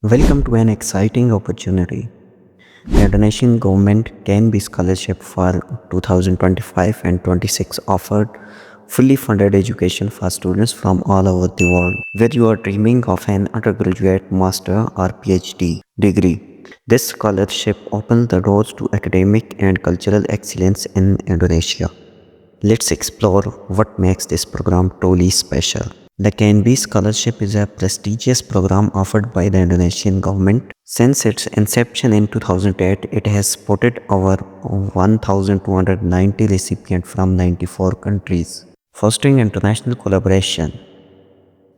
Welcome to an exciting opportunity. The Indonesian government KNB Scholarship for 2025 and 26 offered fully funded education for students from all over the world. Whether you are dreaming of an undergraduate, master, or PhD degree, this scholarship opens the doors to academic and cultural excellence in Indonesia. Let's explore what makes this program truly special. The KNB Scholarship is a prestigious program offered by the Indonesian government. Since its inception in 2008, it has supported over 1,290 recipients from 94 countries, fostering international collaboration.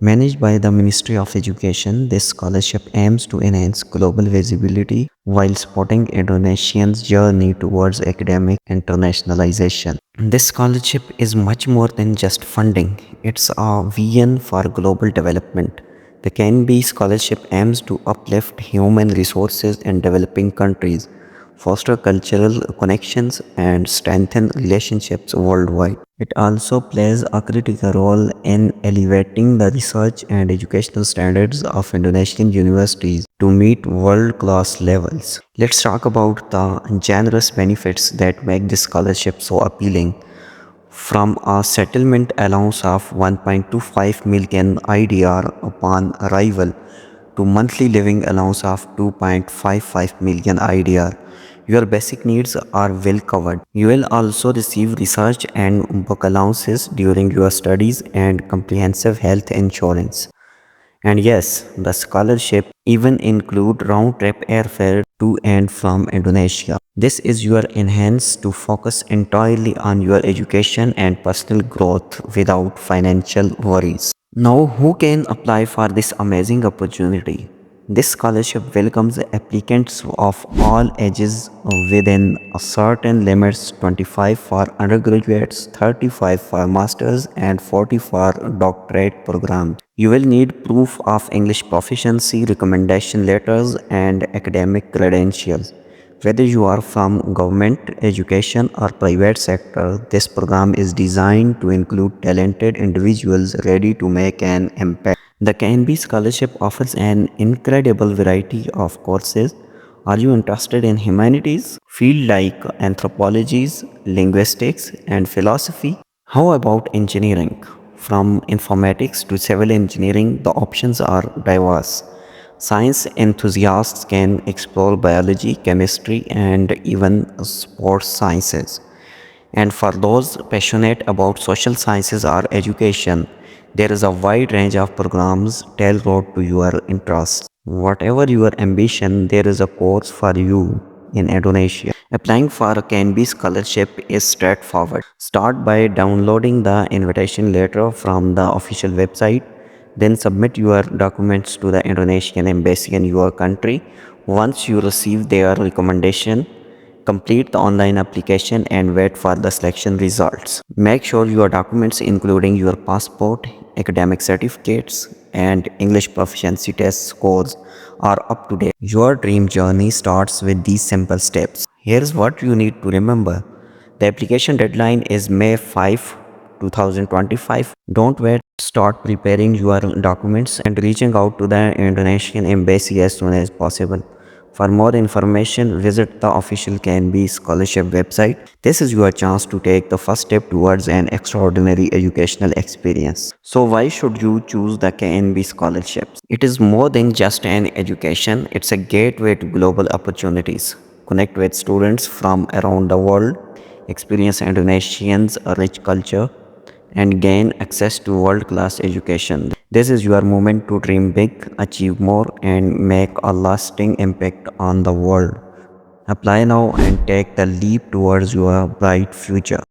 Managed by the Ministry of Education, this scholarship aims to enhance global visibility while supporting Indonesians' journey towards academic internationalization. This scholarship is much more than just funding, it's a vision for global development. The KNB Scholarship aims to uplift human resources in developing countries, foster cultural connections, and strengthen relationships worldwide. It also plays a critical role in elevating the research and educational standards of Indonesian universities to meet world class levels. Let's talk about the generous benefits that make this scholarship so appealing. From a settlement allowance of 1.25 million IDR upon arrival to monthly living allowance of 2.55 million IDR, your basic needs are well covered. You will also receive research and book allowances during your studies and comprehensive health insurance. And yes, the scholarship even include round-trip airfare to and from Indonesia. This is your enhance to focus entirely on your education and personal growth without financial worries. Now, who can apply for this amazing opportunity? This scholarship welcomes applicants of all ages within a certain limits 25 for undergraduates, 35 for masters, and 40 for doctorate programs. You will need proof of English proficiency, recommendation letters, and academic credentials. Whether you are from government, education, or private sector, this program is designed to include talented individuals ready to make an impact. The KNB Scholarship offers an incredible variety of courses. Are you interested in humanities? Fields like anthropologies, linguistics, and philosophy? How about engineering? From informatics to civil engineering, the options are diverse. Science enthusiasts can explore biology, chemistry, and even sports sciences. And for those passionate about social sciences or education, there is a wide range of programs tailored to your interests. Whatever your ambition, there is a course for you in Indonesia. Applying for a KNB scholarship is straightforward. Start by downloading the invitation letter from the official website, then submit your documents to the Indonesian embassy in your country. Once you receive their recommendation, complete the online application and wait for the selection results. Make sure your documents including your passport, academic certificates, and English proficiency test scores are up to date. Your dream journey starts with these simple steps. Here's what you need to remember. The application deadline is May 5, 2025. Don't wait. Start preparing your documents and reaching out to the Indonesian embassy as soon as possible. For more information, visit the official KNB Scholarship website. This is your chance to take the first step towards an extraordinary educational experience. So why should you choose the KNB scholarships? It is more than just an education, it's a gateway to global opportunities. Connect with students from around the world, experience Indonesians' rich culture, and gain access to world-class education. This is your moment to dream big, achieve more, and make a lasting impact on the world. Apply now and take the leap towards your bright future.